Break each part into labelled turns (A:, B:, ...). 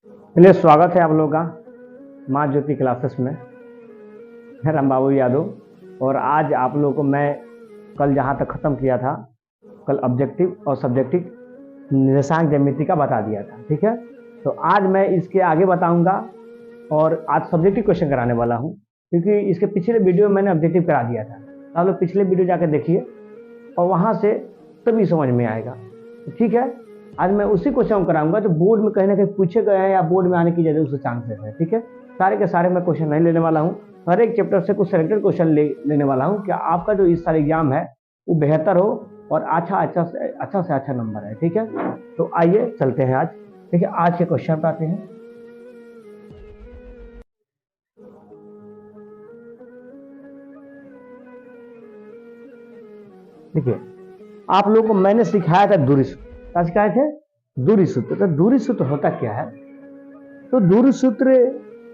A: पहले स्वागत है आप लोगों का माँ ज्योति क्लासेस में। है राम बाबू यादव। और आज आप लोगों को मैं कल जहाँ तक ख़त्म किया था, कल ऑब्जेक्टिव और सब्जेक्टिव निर्देशांक ज्यामिति का बता दिया था। ठीक है, तो आज मैं इसके आगे बताऊंगा और आज सब्जेक्टिव क्वेश्चन कराने वाला हूँ, क्योंकि इसके पिछले वीडियो में मैंने ऑब्जेक्टिव करा दिया था। आप लोग पिछले वीडियो जाकर देखिए और वहाँ से तभी समझ में आएगा। ठीक है, आज मैं उसी क्वेश्चन कराऊंगा जो बोर्ड में कहीं ना कहीं पूछे गए हैं या बोर्ड में आने की ज़्यादा उससे चांसेस है। ठीक है, सारे के सारे मैं क्वेश्चन नहीं लेने वाला हूँ, हर एक चैप्टर से कुछ सेलेक्टेड क्वेश्चन लेने वाला हूँ कि आपका जो इस साल एग्जाम है वो बेहतर हो और अच्छा से अच्छा नंबर है। ठीक है, तो आइए चलते हैं आज। ठीक है, आज के क्वेश्चन पर आते हैं। देखिए, आप लोगों को मैंने सिखाया था दूरी सूत्र। क्या सिखाए थे? दूरी सूत्र। तो दूरी सूत्र होता क्या है? तो दूरी सूत्र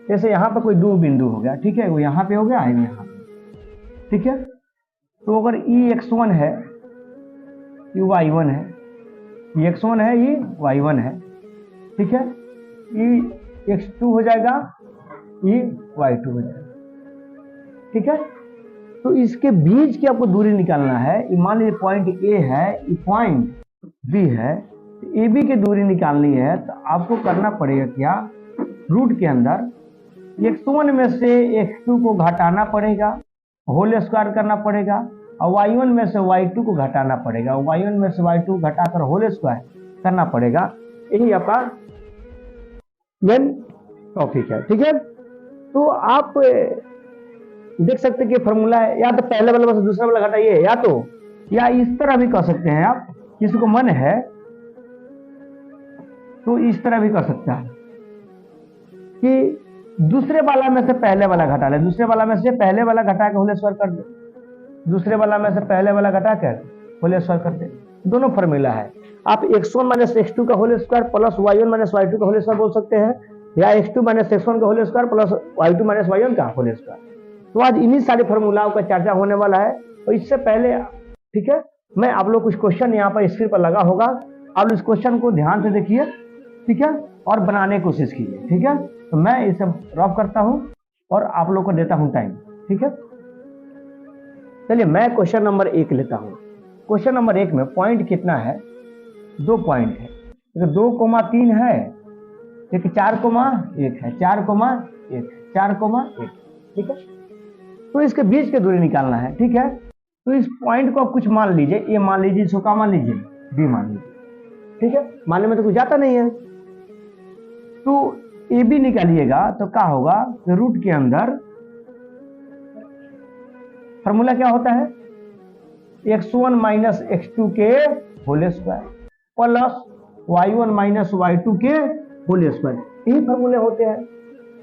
A: जैसे यहाँ पर कोई दो बिंदु हो गया, ठीक है, वो यहाँ पे हो गया, है यहाँ पे। ठीक है, तो अगर e(x1) है, y1 है, e(x1) है, y1 है। ठीक है, e(x2) हो जाएगा, y2 हो जाएगा। ठीक है, तो इसके बीच की आपको दूरी निकालना है। मान लीजिए पॉइंट ए है, पॉइंट बी है, ए बी की दूरी निकालनी है तो आपको करना पड़ेगा क्या? रूट के अंदर x1 में से x2 को घटाना पड़ेगा, होल स्क्वायर करना पड़ेगा, और y1 में से y2 को घटाना पड़ेगा, y1 में से y2 घटाकर होल स्क्वायर करना पड़ेगा। यही आपका मेन टॉपिक है। ठीक है, तो आप देख सकते हैं कि फॉर्मूला है, या तो पहले वाला बस दूसरा वाला घटाइए, या इस तरह भी कर सकते हैं। आप किसी को मन है तो इस तरह भी कर सकता है कि दूसरे वाला में से पहले वाला घटा ले, दूसरे वाला में से पहले वाला घटा के होल स्क्वायर कर दे, दूसरे वाला में से पहले वाला घटा कर होल स्क्वायर कर दे। दोनों फॉर्मूला है। आप x1 माइनस x2 का whole square plus y1 minus y2 का होल स्क्वायर बोल सकते हैं, या x2 माइनस x1 का whole square plus y2 minus y1 का होल स्क्वायर। तो आज इन्हीं सारे फॉर्मूलाओं का चर्चा होने वाला है। और इससे पहले, ठीक है, मैं आप लोग कुछ क्वेश्चन यहाँ पर स्क्रीन पर लगा होगा, आप इस क्वेश्चन को ध्यान से देखिए। ठीक है, और बनाने की कोशिश कीजिए। ठीक है, तो मैं इसे ड्रॉप करता हूं और आप लोग को देता हूं टाइम। ठीक है, चलिए मैं क्वेश्चन नंबर 1 लेता हूं। क्वेश्चन नंबर 1 में पॉइंट कितना है? 2 पॉइंट है, 2,3 है, एक 4,1 है, 4,1 है, 4,1। ठीक है, तो इसके बीच की दूरी निकालना है। ठीक है, तो इस पॉइंट को कुछ मान लीजिए, ए मान लीजिए, इसको क्या मान लीजिए? बी मान लीजिए। ठीक है, मानने में तो कुछ जाता नहीं है। तो ए बी निकालिएगा तो क्या होगा? रूट के अंदर फॉर्मूला क्या होता है? x1 माइनस x2 के whole square plus y1 minus y2 के होल स्क्वायर, यही फॉर्मूले होते हैं।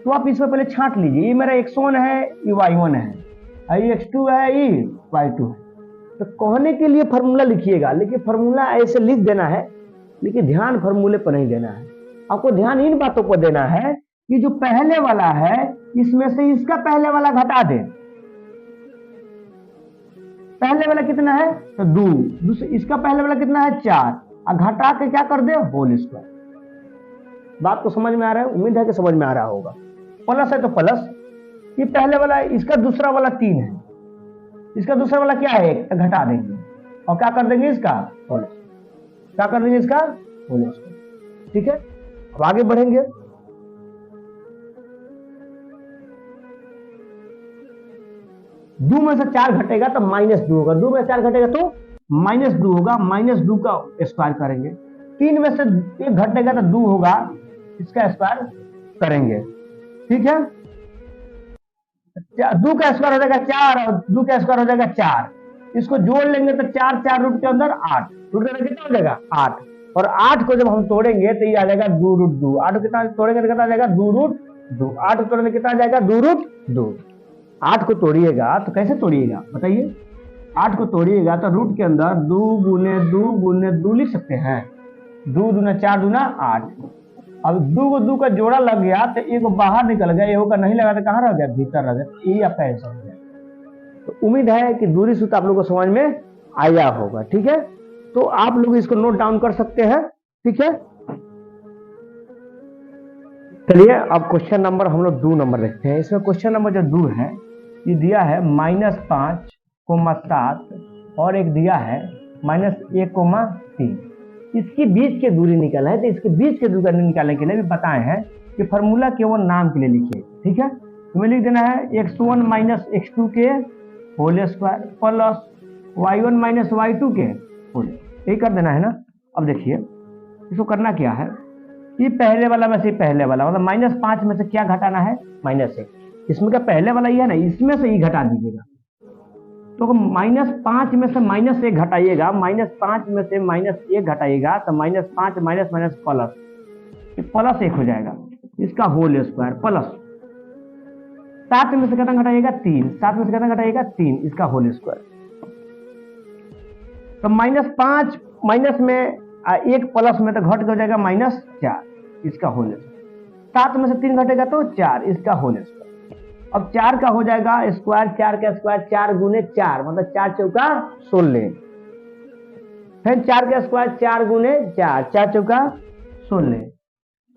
A: तो आप इसमें पहले छांट लीजिए, ये मेरा x1 है, ये y1 है, ये x2 है, ये y2 है। तो कहने के लिए फॉर्मूला लिखिएगा, लेकिन फॉर्मूला ऐसे लिख देना है, लेकिन ध्यान फॉर्मूले पर नहीं देना है। आपको ध्यान इन बातों पर देना है कि जो पहले वाला है इसमें से इसका पहले वाला घटा दे। पहले वाला कितना है? तो 2, इसका पहले वाला कितना है? 4, और घटा के क्या कर दे? Whole square. बात को समझ में आ रहा है? उम्मीद है कि समझ में आ रहा होगा। प्लस है तो प्लस, ये पहले वाला, इसका दूसरा वाला 3 है, इसका दूसरा वाला क्या है? 1, तो घटा देंगे और क्या कर देंगे? इसका होल स्क्वायर। क्या कर देंगे? इसका होल स्क्वायर। ठीक है, अब आगे बढ़ेंगे। 2 में से 4 घटेगा तो -2 होगा, 2 में से 4 घटेगा तो -2 होगा, -2 का स्क्वायर करेंगे। 3 में से 1 घटेगा तो 2 होगा, इसका स्क्वायर करेंगे। ठीक है, 2 का स्क्वायर हो जाएगा 4 और 2 का स्क्वायर हो जाएगा 4, इसको जोड़ लेंगे तो 4 4 रूट के अंदर 8, रूट के अंदर कितना हो जाएगा? 8, और 8 को जब हम तोड़ेंगे तो ये आ जाएगा 2 रूट 2। 8 को कितना तोड़ेंगे तो कितना आ जाएगा? 2 रूट 2। 8 को तोड़ेंगे कितना आ जाएगा? 2 रूट 2। 8 को तोड़िएगा तो कैसे तोड़िएगा बताइए? 8 को तोड़िएगा तो रूट के अंदर 2 गुने 2 गुने 2 लिख सकते हैं, 2 दूना 4 दूना 8। अब 2 को 2 का जोड़ा लग गया तो एक बाहर निकल गया, एक का नहीं लगा तो कहाँ रह गया? भीतर रह गया। ये आपका आंसर हो गया। तो उम्मीद है कि दूरी सूत्र आप लोगों को समझ में आया होगा। ठीक है, तो आप लोग इसको नोट डाउन कर सकते हैं। ठीक है, चलिए अब क्वेश्चन नंबर हम लोग 2 नंबर देखते हैं। इसमें क्वेश्चन नंबर जो 2 है ये दिया है -5,7 और एक दिया है -1,3। इसके बीच के दूरी निकालना है, तो इसके बीच के दूरी निकालने के लिए भी बताए हैं कि फॉर्मूला केवल नाम के लिए लिखिए। ठीक है, तुम्हें लिख देना है x1 - x2 के whole square plus y1 - y2 के होल, यही कर देना है ना। अब देखिए इसको करना क्या है, ये पहले वाला में से पहले वाला मतलब -5 में से क्या घटाना है, -1। इसमें क्या पहले वाला ही है ना, इसमें से ही घटा दीजिएगा। तो -5 में से -1 घटाइएगा, -5 में से -1 घटाइएगा तो -5 माइनस प्लस 1 हो जाएगा, इसका होल स्क्वायर प्लस 7 में से कितना घटाइएगा 3, 7 में से कितना घटाइएगा 3, इसका होल स्क्वायर। तो -5 माइनस में 1 प्लस में तो घट हो जाएगा -4, इसका होल स्क्वायर। 7 में से 3 घटेगा तो 4, इसका होल स्क्वायर। अब 4 का हो जाएगा स्क्वायर, 4 का स्क्वायर 4 गुने 4 मतलब 4 चौका 16। फिर 4 का स्क्वायर 4 गुने 4, 4 चौका 16,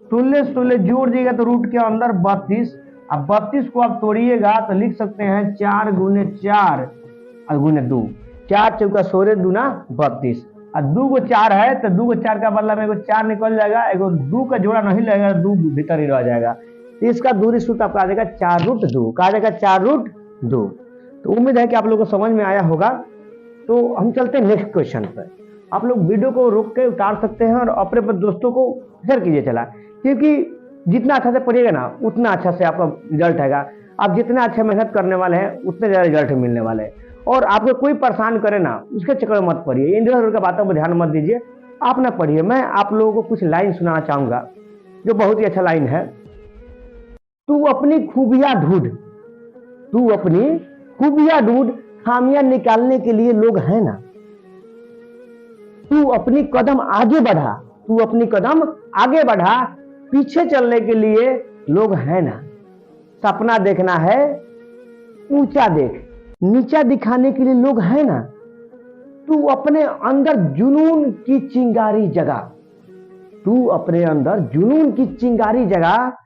A: 16 जोड़ दीजिएगा तो रूट के अंदर 32। अब 32 को आप तोड़िएगा तो लिख सकते हैं 4 गुने 4 और गुने 2, 4 चौका 16 दूना 32। और 2 को 4 है तो 2 को 4 का बदला में एगो 4 निकल जाएगा, एगो 2 का जोड़ा नहीं लगेगा, 2 भीतर ही रह जाएगा। तो इसका दूरी सूत्र आपका आ जाएगा 4√2, कहा जाएगा 4√2। तो उम्मीद है कि आप लोगों को समझ में आया होगा। तो हम चलते हैं नेक्स्ट क्वेश्चन पर। आप लोग वीडियो को रोक के उतार सकते हैं और अपने दोस्तों को शेयर कीजिए चला, क्योंकि जितना अच्छा से पढ़िएगा ना उतना अच्छा से आपका रिजल्ट आएगा। आप जितना अच्छा मेहनत करने वाले हैं उतने ज़्यादा रिजल्ट मिलने वाले हैं। और आपको कोई परेशान करे ना उसके चक्कर में मत पढ़िए, इंडियन के बातों पर ध्यान मत दीजिए, आप ना पढ़िए। मैं आप लोगों को कुछ लाइन सुनाना चाहूँगा जो बहुत ही अच्छा लाइन है। तू अपनी खूबियां ढूंढ, तू अपनी खूबियां ढूंढ, खामियां निकालने के लिए लोग हैं ना। तू अपनी कदम आगे बढ़ा, तू अपनी कदम आगे बढ़ा, पीछे चलने के लिए लोग हैं ना। सपना देखना है ऊंचा देख, नीचा दिखाने के लिए लोग हैं ना। तू अपने अंदर जुनून की चिंगारी जगा, तू अपने अंदर जुनून की चिंगारी जगा,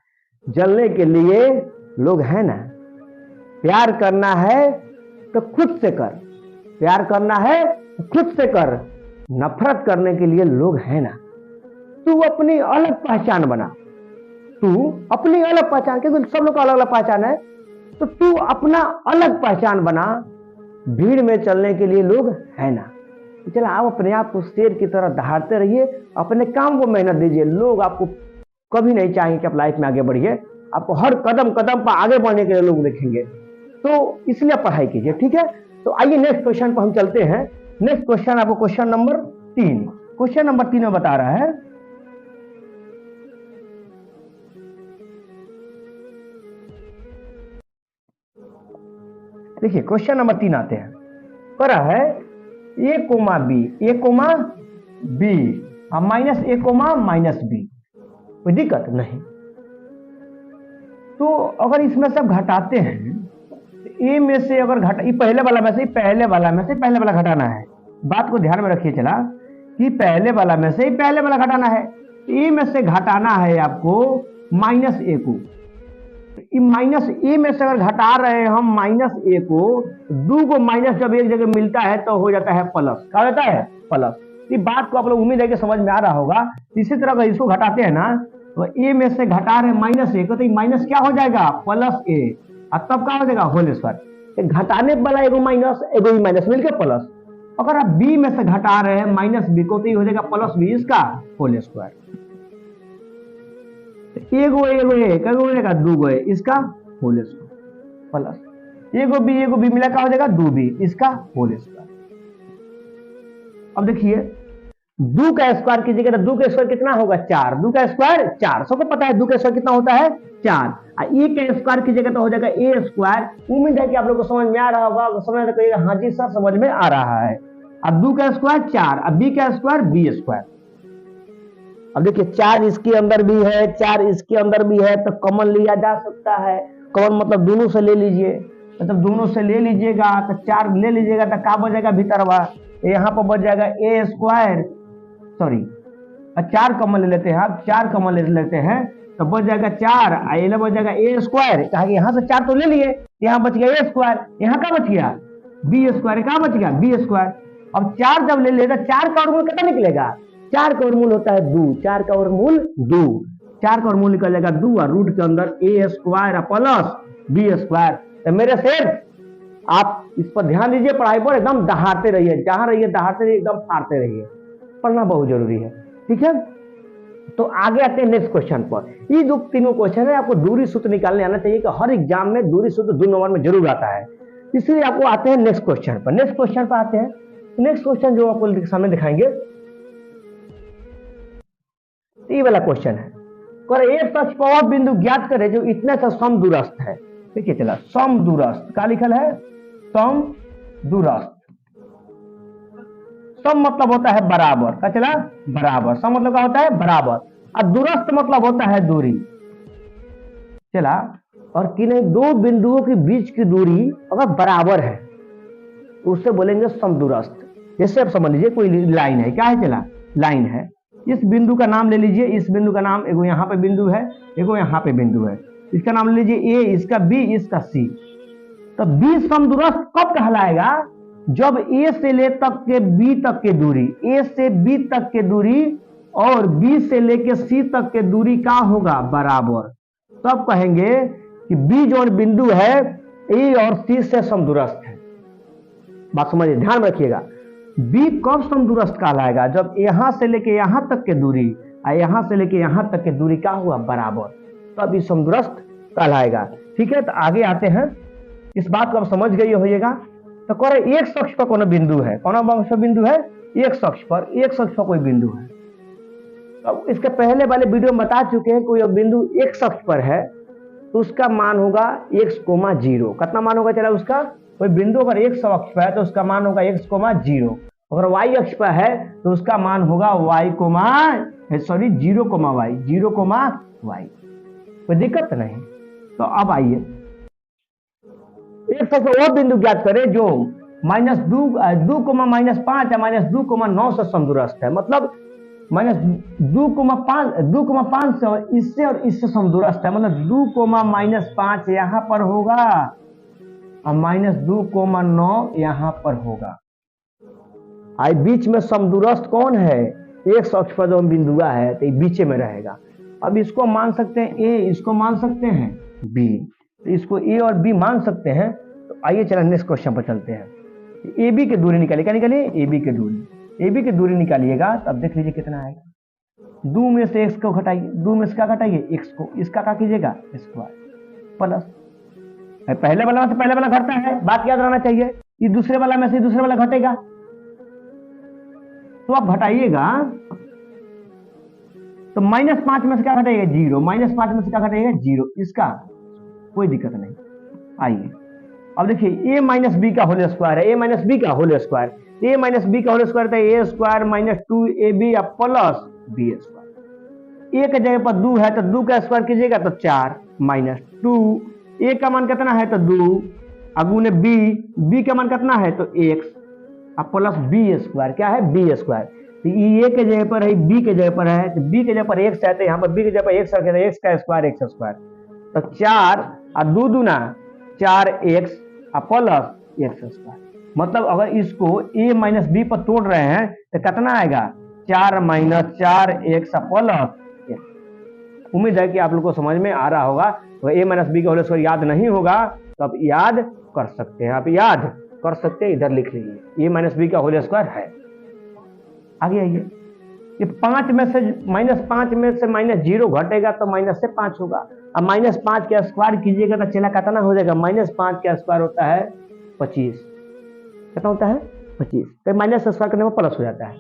A: जलने के लिए लोग हैं ना। प्यार करना है तो खुद से कर, प्यार करना है तो खुद से कर, नफरत करने के लिए लोग हैं ना। तू अपनी अलग पहचान बना, तू अपनी अलग पहचान, क्योंकि सब लोग का अलग अलग पहचान है, तो तू अपना अलग पहचान बना, भीड़ में चलने के लिए लोग हैं ना। चलो आप अपने आप को शेर की तरह दहाड़ते रहिए, अपने काम को मेहनत दीजिए, लोग आपको कभी नहीं चाहेंगे कि आप लाइफ में आगे बढ़िए। आपको हर कदम कदम पर आगे बढ़ने के लिए लोग देखेंगे, तो इसलिए पढ़ाई कीजिए। ठीक है, तो आइए नेक्स्ट क्वेश्चन पर हम चलते हैं। नेक्स्ट क्वेश्चन आपको क्वेश्चन नंबर 3, क्वेश्चन नंबर 3 में बता रहा है देखिए क्वेश्चन नंबर 3 आते हैं, कह रहा है a, b, a, b -a, -b, कोई दिक्कत नहीं। तो अगर इसमें सब घटाते हैं तो a में से अगर घटा, ये पहले वाला में से पहले वाला घटाना है। बात को ध्यान में रखिए चला कि पहले वाला में से पहले वाला घटाना है। a में से घटाना है आपको -a को, -a में से अगर घटा रहे हैं हम -a को, 2 को माइनस जब एक जगह मिलता है तो हो जाता है प्लस, क्या होता है प्लस। इस बात को आप लोग उम्मीद है कि समझ में आ रहा होगा। इसी तरह अगर इसको घटाते हैं ना तो a में से घटा रहे -a को, तो माइनस क्या हो जाएगा +a, और तब क्या हो जाएगा होल स्क्वायर। घटाने वाला एगो माइनस मिलकर प्लस। अगर आप b में से घटा रहे हैं -b को, तो ये हो जाएगा +b, इसका होल स्क्वायर। एगो हो जाएगा 2 इसका होल स्क्वायर प्लस एगो बी मिला का हो जाएगा 2b, इसका होल स्क्वायर। अब देखिए 2 का स्क्वायर कीजिएगा तो 2 का स्क्वायर कितना होगा 4, 2 का स्क्वायर 4, सबको पता है 2 का स्क्वायर कितना होता है 4। ए का स्क्वायर कीजिएगा तो हो जाएगा a स्क्वायर। उम्मीद है कि आप लोग को समझ में आ रहा होगा, समझ में कहिएगा हाँ जी सर समझ में आ रहा है। अब 2 का स्क्वायर 4, अब b का स्क्वायर b स्क्वायर। अब देखिए 4 इसके अंदर भी है, 4 इसके अंदर भी है, तो कॉमन लिया जा सकता है। कॉमन मतलब दोनों से ले लीजिए, मतलब दोनों से ले लीजिएगा तो 4 ले लीजिएगा तो क्या बच जाएगा भीतरवा, यहाँ पर बच जाएगा a स्क्वायर, सॉरी 4 कॉमन ले लेते हैं, आप 4 कॉमन ले लेते हैं तो बच जाएगा 4, ये बच जाएगा ए स्क्वायर, कहा कि यहाँ से 4 तो ले लिए, यहाँ बच गया ए स्क्वायर, यहाँ क्या बच गया बी स्क्वायर, कहाँ बच गया बी स्क्वायर। अब 4 जब ले लेगा, 4 का वर्गमूल कितना निकलेगा, 4 का वर्गमूल होता है 2, 4 का वर्गमूल 2, 4 का वर्गमूल निकल जाएगा 2 और रूट के अंदर ए स्क्वायर प्लस बी स्क्वायर। तो मेरे सेठ आप इस पर ध्यान दीजिए, पढ़ाई पर एकदम दहाड़ते रहिए, जहां रहिए दहाड़ते रहिए, एकदम फाड़ते रहिए, पढ़ना बहुत जरूरी है, ठीक है। तो आगे आते हैं नेक्स्ट क्वेश्चन पर। ये जो तीनों क्वेश्चन है आपको दूरी सूत्र निकालने आना चाहिए, कि हर एग्जाम में दूरी सूत्र 2 नंबर में जरूर आता है, इसलिए आपको आते हैं नेक्स्ट क्वेश्चन पर। नेक्स्ट क्वेश्चन पर आते हैं, नेक्स्ट क्वेश्चन जो आपको सामने दिखाएंगे ये वाला क्वेश्चन है, एक पक्ष पर बिंदु ज्ञात करे जो इतने से समदूरस्थ है। देखिए चला, समदूरस्थ का लिखल है, समदूरस्थ, सम मतलब होता है बराबर, का चला बराबर, सम मतलब क्या होता है बराबर, और दूरस्थ मतलब होता है दूरी। चला, और किन्हीं दो बिंदुओं के बीच की दूरी अगर बराबर है तो उससे बोलेंगे समदूरस्थ। जैसे आप समझ लीजिए कोई लाइन है, क्या है चला लाइन है, इस बिंदु का नाम ले लीजिए, इस बिंदु का नाम, एगो यहाँ पे बिंदु है, एगो यहाँ पे बिंदु है, इसका नाम ले लीजिए ए, इसका बी, इसका सी। तो बी समदूरस्थ कब कहलाएगा, जब ए से ले तक के बी तक की दूरी, ए से बी तक की दूरी और बी से लेके सी तक की दूरी का होगा बराबर, तब कहेंगे कि बी जो बिंदु है ए और सी से समदूरस्थ है। बात समझिए, ध्यान रखिएगा, बी कब समदूरस्थ कहलाएगा, जब यहां से लेके यहां तक की दूरी और यहां से लेके यहां तक की दूरी का हुआ बराबर, तब ये समदूरस्थ कहलाएगा। ठीक है, तो आगे आते हैं, इस बात को आप समझ गए होइएगा। तो कह रहे एक अक्ष पर कौन बिंदु है, कौन बिंदु है, एक अक्ष पर, एक अक्ष पर कोई बिंदु है। अब इसके पहले वाले वीडियो में बता चुके हैं, कोई बिंदु एक अक्ष पर है तो उसका मान होगा x,0। कितना मान होगा चला उसका, कोई बिंदु अगर x अक्ष पर है तो उसका मान होगा x,0। अगर y अक्ष पर है तो उसका मान होगा y,y, 0,y। कोई दिक्कत नहीं। तो अब आइए एक सबसे वो बिंदु ज्ञात करें जो -2,-5 या -2,9 से समदूरस्थ है, मतलब -2,5 से और इससे समदूरस्थ है, मतलब 2,-5 यहां पर होगा और -2,9 यहां पर होगा। आई बीच में समदूरस्थ कौन है, एक अक्ष पर जो बिंदुआ है तो बीच में रहेगा। अब इसको मान सकते हैं ए, इसको मान सकते हैं बी, तो इसको ए और बी मान सकते हैं। तो आइए चला नेक्स्ट क्वेश्चन पर चलते हैं। ए बी की दूरी निकालिए, क्या निकालिए, ए बी की दूरी, ए बी की दूरी निकालिएगा तब देख लीजिए कितना आएगा। 2 में से x को घटाइए, 2 में से क्या घटाइए x को, इसका क्या कीजिएगा स्क्वायर प्लस, पहले वाला से पहले वाला घटता है, बात याद रहना चाहिए, ये दूसरे वाला में से दूसरे वाला घटेगा, तो आप घटाइएगा तो -5 में से क्या घटाइएगा 0, -5 में से क्या घटाइएगा 0, इसका कोई दिक्कत नहीं। आइए अब देखिए a माइनस बी का होल स्क्वायर है, a माइनस बी का whole square, a minus B का होल स्क्वायर था a square -2ab plus B square. a के जगह पर 2 है तो 2 का स्क्वायर कीजिएगा तो 4 -2, a का मान कितना है तो 2, अगुने b का मान कितना है तो x प्लस बी स्क्वायर, क्या है बी स्क्वायर। तो ये a के जगह पर है, b के जगह पर है, तो b के जगह पर x है तो यहाँ पर b के जगह पर x रखे, x का स्क्वायर x स्क्वायर, तो 4 और 2 दूना 4x प्लस x स्क्वायर। मतलब अगर इसको a माइनस बी पर तोड़ रहे हैं तो कितना आएगा 4 - 4x प्लस x। उम्मीद है कि आप लोग को समझ में आ रहा होगा। तो a माइनस बी का होल स्क्वायर याद नहीं होगा तो आप याद कर सकते हैं, आप याद कर सकते हैं, इधर लिख लीजिए a माइनस बी का होल स्क्वायर है। आगे आइए, ये 5 में से -5 में से -0 घटेगा तो -5 होगा, अब -5 का स्क्वायर कीजिएगा तो चला कितना हो जाएगा, -5 का स्क्वायर होता है 25, कितना होता है 25, तो माइनस स्क्वायर करने में प्लस हो जाता है।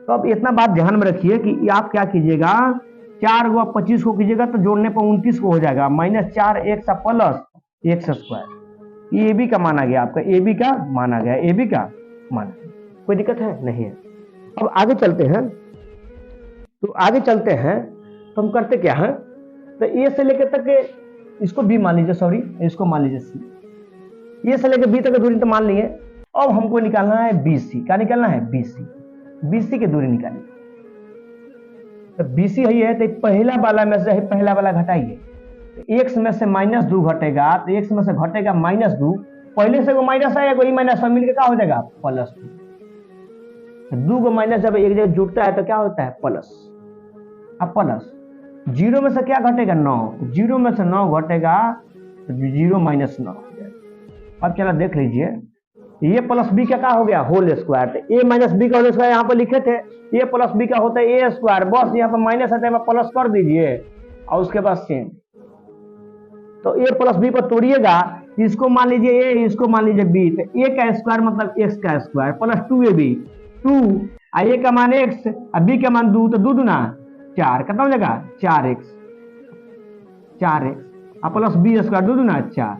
A: तो अब इतना बात ध्यान में रखिए कि आप क्या कीजिएगा, 4 को 25 को कीजिएगा तो जोड़ने पर 29 को हो जाएगा, -4x प्लस x स्क्वायर। ये बी का मान आ गया, आपका ए बी का मान आ गया, ए बी का मान, कोई दिक्कत है नहीं है। अब आगे चलते हैं, तो आगे चलते हैं तो हम करते क्या है, तो ए से लेकर तक इसको बी मान लीजिए, सॉरी इसको मान लीजिए सी, ए से लेकर बी तक की दूरी तो मान लिए। अब हमको निकालना है बी सी, क्या निकालना है बी सी, बी सी की दूरी निकालिए। तो BC है तो पहला वाला में से पहला वाला घटाइए, तो x में से -2 घटेगा, तो x में से घटेगा -2, पहले से वो माइनस आएगा, कोई माइनस मिल के क्या हो जाएगा +2। 2 को माइनस जब एक जगह जुड़ता है तो क्या होता है प्लस। अब प्लस 0 में से क्या घटेगा 9, 0 में से 9 घटेगा तो 0 - 9 हो जाएगा। अब चला देख लीजिए, ये प्लस बी का क्या हो गया होल स्क्वायर, तो a माइनस बी का होल स्क्वायर यहाँ पर लिखे थे, a प्लस बी का होता है a स्क्वायर, बस यहाँ पर माइनस है तो प्लस कर दीजिए और उसके बाद सेम। तो a प्लस बी पर तोड़िएगा, इसको मान लीजिए a, इसको मान लीजिए b, तो a का स्क्वायर मतलब x का स्क्वायर प्लस 2ab, 2 a का मान x और b का मान 2, तो 2 दूना 4, कितना हो जाएगा 4x और प्लस b स्क्वायर 2 दूना 4,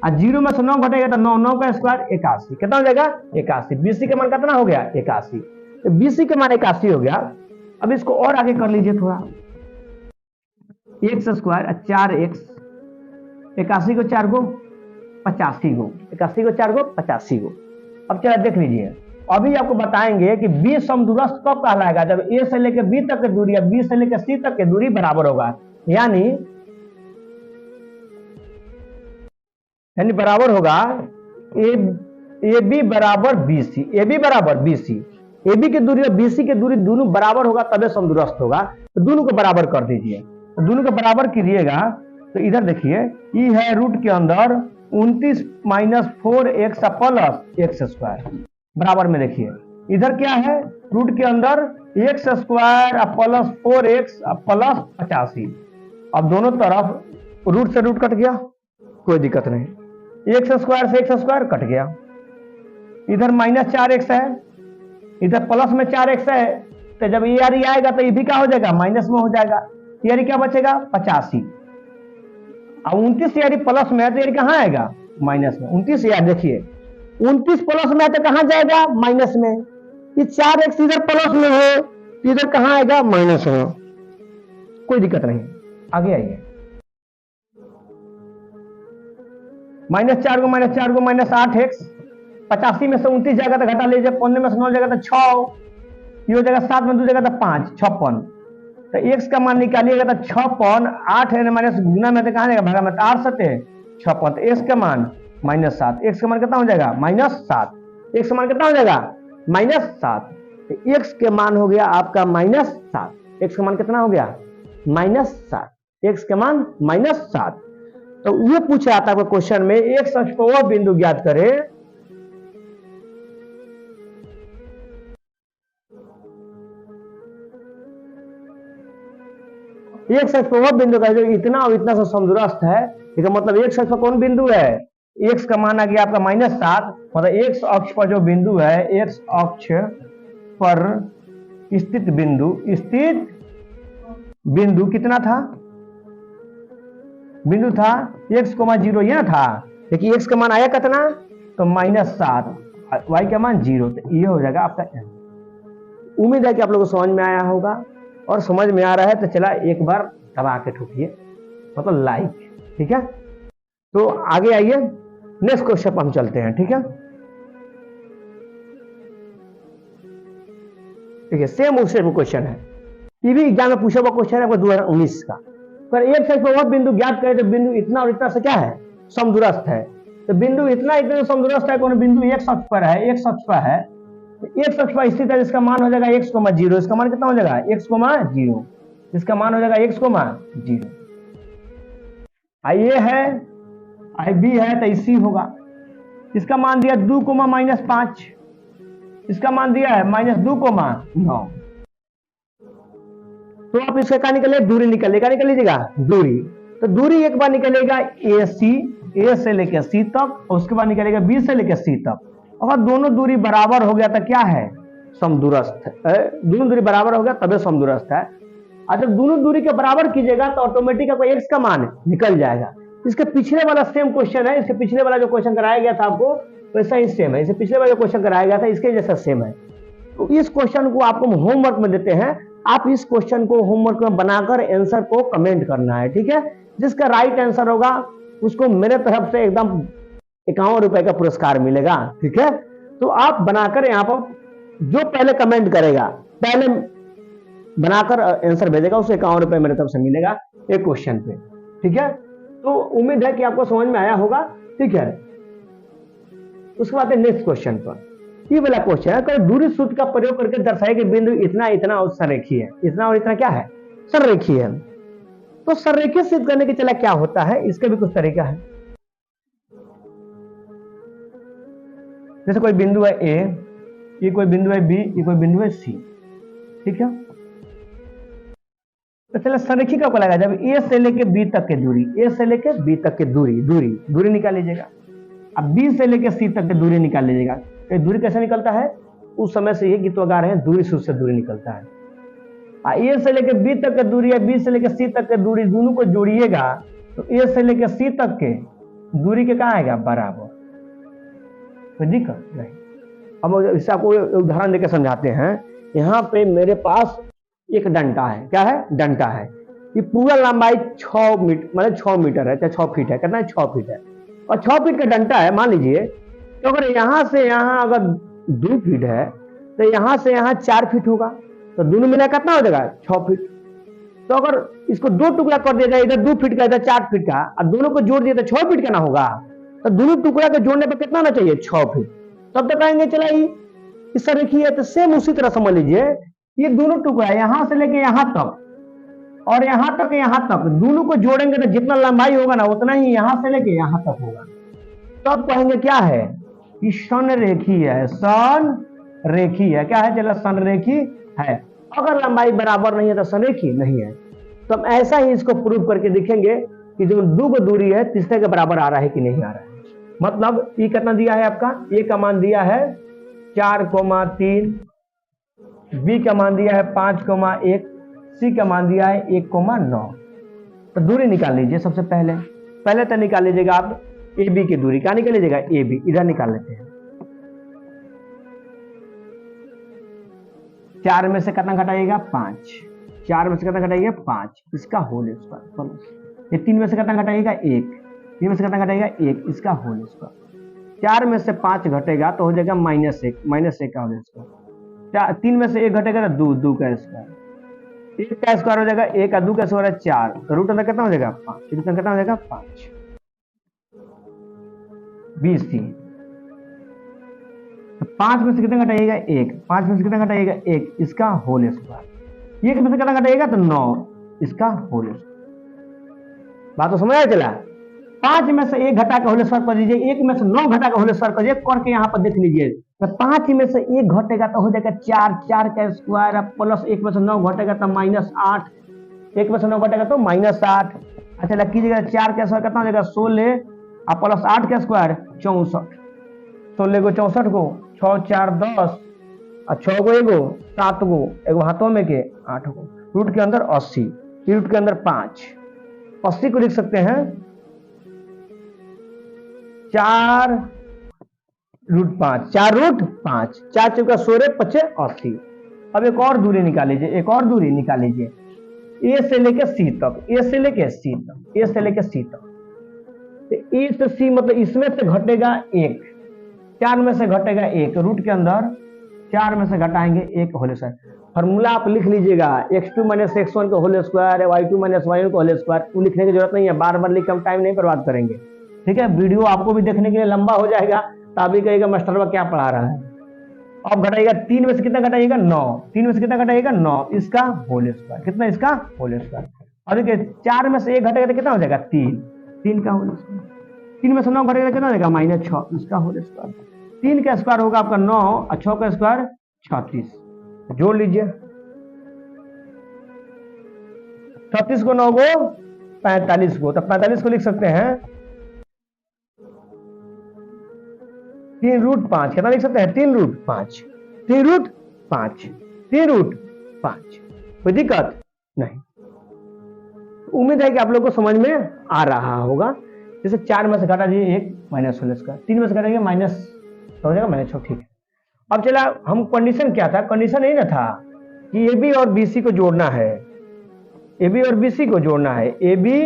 A: और 0 में से 9 घटेगा तो 9, 9 का स्क्वायर 81, कितना हो जाएगा 81। BC का मान कितना हो गया 81, तो BC का मान 81 हो गया। अब इसको और आगे कर लीजिए थोड़ा, x स्क्वायर 4x, 81 को 4 गो 85 गो, 81 को 4 गो 85 गो। अब चला देख लीजिए, अभी आपको बताएंगे कि B समदूरस्थ कब कहलाएगा, जब A से लेकर B तक की दूरी या B से लेकर C तक की दूरी बराबर होगा, यानी बराबर होगा AB बराबर BC, AB बराबर BC, AB की दूरी और BC की दूरी दोनों बराबर होगा तबे समदूरस्थ होगा। तो दोनों को बराबर कर दीजिए, तो दोनों को बराबर कीजिएगा तो इधर देखिए ई है रूट के अंदर 29 - 4x प्लस x स्क्वायर, बराबर में देखिए इधर क्या है रूट के अंदर x square plus 4x plus 85। अब दोनों तरफ रूट से रूट कट गया, कोई दिक्कत नहीं, x स्क्वायर से x स्क्वायर कट गया, इधर -4x है, इधर प्लस में 4x है, तो जब ये यारी आएगा तो ये भी क्या हो जाएगा माइनस में हो जाएगा, यारी क्या बचेगा 85, और 29 यारी प्लस में है तो यारी कहाँ आएगा माइनस में। 29 यार देखिए 29 प्लस में है तो कहाँ जाएगा माइनस में, ये 4x इधर प्लस में हो तो इधर कहाँ आएगा माइनस में, कोई दिक्कत नहीं। आगे आइए, -4 को -8x, 85 में से 29 जाएगा तो घटा लीजिए, 15 में से 9 जाएगा तो 6, ये हो जाएगा 7 में 2 जाएगा तो 5, 56, तो x का मान निकालिएगा तो 56, 8 है माइनस गुना में तो कहाँ जाएगा भागा में, 8 7 56, तो x का मान -7, x का मान कितना हो जाएगा -7, x का मान कितना हो जाएगा -7, तो x के मान हो गया आपका -7, x का मान कितना हो गया -7, x के मान -7। तो ये पूछा आता है क्वेश्चन में, x अक्ष पर वह बिंदु ज्ञात करे x अक्ष पर वह बिंदु का जो इतना और इतना से समदूरस्थ है, इसका मतलब x अक्ष पर कौन बिंदु है, x का मान आ गया आपका -7, मतलब x अक्ष पर जो बिंदु है, x अक्ष पर स्थित बिंदु कितना था, बिंदु था x, 0 यह था, देखिए x का मान आया कितना तो -7, y का मान 0, तो ये हो जाएगा आपका n। उम्मीद है कि आप लोगों को समझ में आया होगा, और समझ में आ रहा है तो चला एक बार दबा के ठोकिए, मतलब लाइक, ठीक है। तो आगे आइए नेक्स्ट क्वेश्चन पर हम चलते हैं, ठीक है। ठीक है, सेम उससे क्वेश्चन है, ये भी एग्जाम में पूछा हुआ क्वेश्चन है 2019 का। पर एक साइड पर वह बिंदु ज्ञात करें तो बिंदु इतना और इतना से क्या है समदूरस्थ है, तो बिंदु इतना इतना समदूरस्थ है, कौन बिंदु x अक्ष पर है, x अक्ष पर है, x अक्ष पर स्थित है, जिसका मान हो जाएगा x, 0, इसका मान कितना हो जाएगा x, 0, इसका मान हो जाएगा x, 0। ये है b है तो c होगा, इसका मान दिया 2, -5, इसका मान दिया है -2, 9। तो आप इसका क्या निकले दूरी निकलेगा, निकल लीजिएगा दूरी, तो दूरी एक बार निकलेगा a से लेकर c तक, और उसके बाद निकलेगा b से लेकर c तक। अगर दोनों दूरी बराबर हो गया तो क्या है समदूरस्थ है, दोनों दूरी बराबर हो गया तबे समदूरस्थ है। अगर दोनों दूरी के बराबर कीजिएगा तो ऑटोमेटिक आपको x का मान निकल जाएगा। इसके पिछले वाला सेम क्वेश्चन है, इसके पिछले वाला जो क्वेश्चन कराया गया था आपको वैसा ही सेम है, इससे पिछले वाला जो क्वेश्चन कराया गया था इसके जैसा सेम है। तो इस क्वेश्चन को आपको होमवर्क में देते हैं, आप इस क्वेश्चन को होमवर्क में बनाकर आंसर को कमेंट करना है, ठीक है। जिसका राइट आंसर होगा उसको मेरे तरफ से एकदम 51 रुपए का पुरस्कार मिलेगा, ठीक है। तो आप बनाकर यहाँ पर जो पहले कमेंट करेगा, पहले बनाकर आंसर भेजेगा, उसे 51 रुपए मेरे तरफ से मिलेगा एक क्वेश्चन पे। ठीक है, तो उम्मीद है कि आपको समझ में आया होगा। ठीक है, उसके बाद नेक्स्ट क्वेश्चन पर, ये वाला क्वेश्चन है कि दूरी सूत्र का प्रयोग करके दर्शाए कि बिंदु इतना इतना और संरेखीय है। इतना और इतना क्या है? संरेखीय है। तो संरेखीय सिद्ध करने के चला क्या होता है, इसका भी कुछ तरीका है। जैसे कोई बिंदु है ए, ये कोई बिंदु है बी, ये कोई बिंदु है सी। ठीक है, तो चलो संरेखीय कब लगा? जब ए से लेके बी तक की दूरी, ए से लेके बी तक की दूरी निकाल लीजिएगा। अब बी से लेके सी तक की दूरी निकाल लीजिएगा। तो दूरी कैसे निकलता है? उस समय से ये गीत गा रहे हैं, दूरी सूत्र से दूरी निकलता है। ए से लेके बी तक की दूरी है, बी से लेके सी तक की दूरी, दोनों को जोड़िएगा तो ए से लेके सी तक के दूरी के कहाँ आएगा? बराबर। कोई दिक्कत नहीं। अब इससे आपको उदाहरण देकर समझाते हैं। यहाँ पे मेरे पास एक डंटा है। क्या है? डंटा है। ये पूरा लंबाई 6 मीटर, मतलब 6 मीटर है, चाहे 6 फीट है। कितना है? 6 फीट है। और 6 फीट का डंटा है। मान लीजिए तो अगर यहां से यहां अगर 2 फीट है तो यहां से यहां 4 फीट होगा, तो दोनों मिला कितना हो जाएगा? 6 फीट। तो अगर इसको 2 टुकड़ा कर दिया जाए, इधर 2 फीट का, इधर 4 फीट का, और दोनों को जोड़ दिया तो 6 फीट का ना होगा? तो दोनों टुकड़ा को जोड़ने पर कितना होना चाहिए? 6 फीट। तब तक आएंगे चला इस तरह देखिए। तो सेम उसी तरह समझ लीजिए, ये दोनों टुकड़ा यहां से लेके यहां तक और यहां तक दोनों को जोड़ेंगे तो जितना लंबाई होगा ना उतना ही यहां से लेके यहां तक होगा। तो अब कहेंगे क्या है? कि संरेखीय है। संरेखीय है। क्या है? चलो संरेखीय है। अगर लंबाई बराबर नहीं है तो संरेखीय नहीं है। तो हम ऐसा ही इसको प्रूव करके दिखेंगे कि जो 2 को दूरी है तीसरे के बराबर आ रहा है कि नहीं आ रहा है। मतलब ये कितना दिया है आपका? ए का मान दिया है 4,3, बी का मान दिया है 5,1, सी का मान दिया है 1,9। तो दूरी निकाल लीजिए। सबसे पहले तो निकाल लीजिएगा आप ए बी की दूरी। क्या निकाल लीजिएगा? A B. इधर निकाल लेते हैं। 4 में से कितना घटाइएगा? 5। 4 में से कितना घटाइएगा? 5। इसका होल स्क्वायर प्लस ये 3 में से कितना घटाइएगा? 1। 3 में से कितना घटाइएगा? 1। इसका होल स्क्वायर। 4 में से 5 घटेगा तो हो जाएगा -1। -1 का होल स्क्वायर। 3 में से 1 घटेगा तो 2 का स्क्वायर। 1 का स्क्वायर हो जाएगा 1 और 2 का स्क्वायर है 4। तो रूट अंदर कितना हो जाएगा? 5। रूट अंदर कितना हो जाएगा? 5। BC। तो 5 में से कितना घटाइएगा? 1। 5 में से कितना घटाइएगा? 1। इसका होल स्क्वायर। 1 में से कितना घटाइएगा? तो 9। इसका होल स्क्वायर। बात तो समझ आया चला? 5 में से 1 घटा के होल स्क्वायर कर दीजिए, 1 में से 9 घटा के होल स्क्वायर करिए, करके यहाँ पर देख लीजिए। तो 5 में से 1 घटेगा तो हो जाएगा 4। 4 का स्क्वायर प्लस 1 में से 9 घटेगा तो -8। 1 में से 9 घटेगा तो -8। अच्छा कीजिएगा। 4 का स्क्वायर कितना हो जाएगा? 16 और प्लस 8 का स्क्वायर 64। 16 को 64 को 6 4 10 और 6 को 1 7 को 1 हाथों में के 8 को। रूट के अंदर 80, रूट के अंदर 5। 80 को लिख सकते हैं 4 रूट 5। 4 रूट 5। 4 चौका 16 5 80। अब एक और दूरी निकाल लीजिए। एक और दूरी निकाल लीजिए। ए से लेके सी तक, ए से लेके सी तक, ए से लेके सी तक। ए से सी मतलब इसमें से घटेगा 1। 4 में से घटेगा 1। रूट के अंदर 4 में से घटाएंगे 1 होल स्क्वायर। फॉर्मूला आप लिख लीजिएगा x2 - x1 का होल स्क्वायर, y2 - y1 का होल स्क्वायर। वो लिखने की जरूरत नहीं है, बार बार लिख के हम टाइम नहीं बर्बाद करेंगे। ठीक है, वीडियो आपको भी देखने के लिए लंबा हो जाएगा तो आप भी कहिएगा मास्टर क्या पढ़ा रहा है। अब घटाइएगा 3 में से कितना घटाइएगा? 9। 3 में से कितना घटाइएगा? 9। इसका होल स्क्वायर। कितना? इसका होल स्क्वायर। और देखिए 4 में से 1 घटेगा तो कितना हो जाएगा? 3। 3 का होल स्क्वायर। 3 में से 9 घटेगा कितना हो जाएगा? -6। इसका होल स्क्वायर। 3 का स्क्वायर होगा आपका 9 और 6 का स्क्वायर 36। जोड़ लीजिए। 36 को 9 को 45 को, तो 45 को लिख सकते हैं 3 रूट 5। कितना लिख सकते हैं? 3 रूट 5। 3 रूट 5। 3 रूट 5। कोई दिक्कत नहीं। उम्मीद है कि आप लोग को समझ में आ रहा होगा। जैसे 4 में से घटा दीजिए 1 माइनस होल स्क्वायर। 3 में से घटाएंगे माइनस तो हो जाएगा -6। ठीक है, अब चला हम कंडीशन क्या था? कंडीशन यही ना था कि ए बी और बी सी को जोड़ना है। ए बी और बी सी को जोड़ना है। ए बी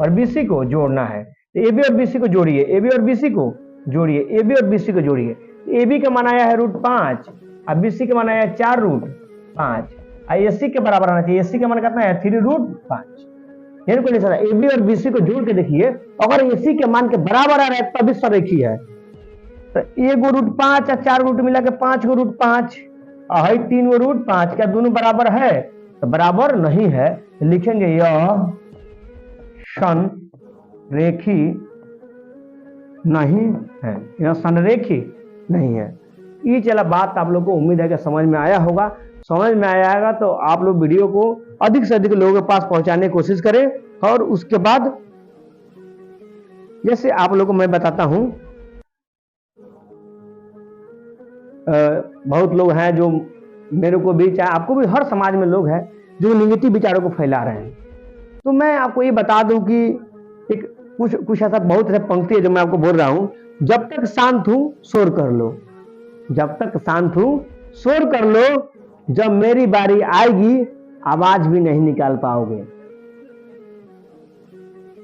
A: और बी सी को जोड़ना है। ए बी और बी सी को जोड़िए। ए बी और बी सी को जोड़िए। ए बी और बी सी को जोड़िए। ए बी का मान आया है √5 और बी सी का मान आया है 4 √5। AC के बराबर आना चाहिए। AC का मान कितना है 3√5। यानी कोई नहीं, AB और BC को जोड़ के देखिए, अगर AC के मान के बराबर आ रहा है तभी सरेखी है। तो 1√5 और 4 रूट मिला के 5√5 और 3√5, क्या दोनों बराबर है? तो बराबर नहीं है, तो लिखेंगे यह संरेखी नहीं है, यह संरेखी नहीं है। ये चला बात आप लोग को उम्मीद है कि समझ में आया होगा। समझ में आएगा तो आप लोग वीडियो को अधिक से अधिक लोगों के पास पहुंचाने की कोशिश करें। और उसके बाद जैसे आप लोगों को मैं बताता हूं, बहुत लोग हैं जो मेरे को भी, चाहे आपको भी, हर समाज में लोग हैं जो निगेटिव विचारों को फैला रहे हैं। तो मैं आपको ये बता दूं कि एक कुछ ऐसा बहुत ऐसा पंक्ति है जो मैं आपको बोल रहा हूं, जब तक शांत हूं शोर कर लो, जब तक शांत हूं शोर कर लो, जब मेरी बारी आएगी आवाज भी नहीं निकाल पाओगे।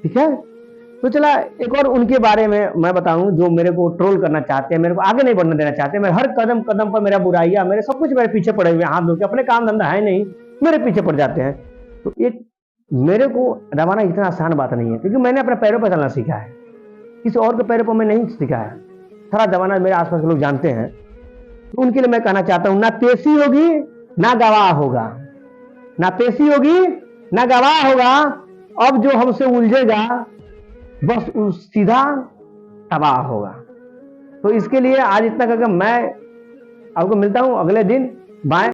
A: ठीक है, तो चला एक और उनके बारे में मैं बताऊं जो मेरे को ट्रोल करना चाहते हैं, मेरे को आगे नहीं बढ़ने देना चाहते। मेरे हर कदम कदम पर मेरा बुराइयां, मेरे सब कुछ मेरे पीछे पड़े हुए, हाथ धो के, अपने काम धंधा है नहीं, मेरे पीछे पड़ जाते हैं। तो एक मेरे को दबाना इतना आसान बात नहीं है, क्योंकि मैंने अपने पैरों पर चलना सीखा है, किसी और के पैरों पर मैं नहीं सीखा है। सारा जमाना मेरे आसपास के लोग जानते हैं। तो उनके लिए मैं कहना चाहता हूं, ना तेजी होगी ना गवाह होगा, ना तेजी होगी ना गवाह होगा। अब जो हमसे उलझेगा बस सीधा तबाह होगा। तो इसके लिए आज इतना करके मैं आपको मिलता हूं अगले दिन। बाय।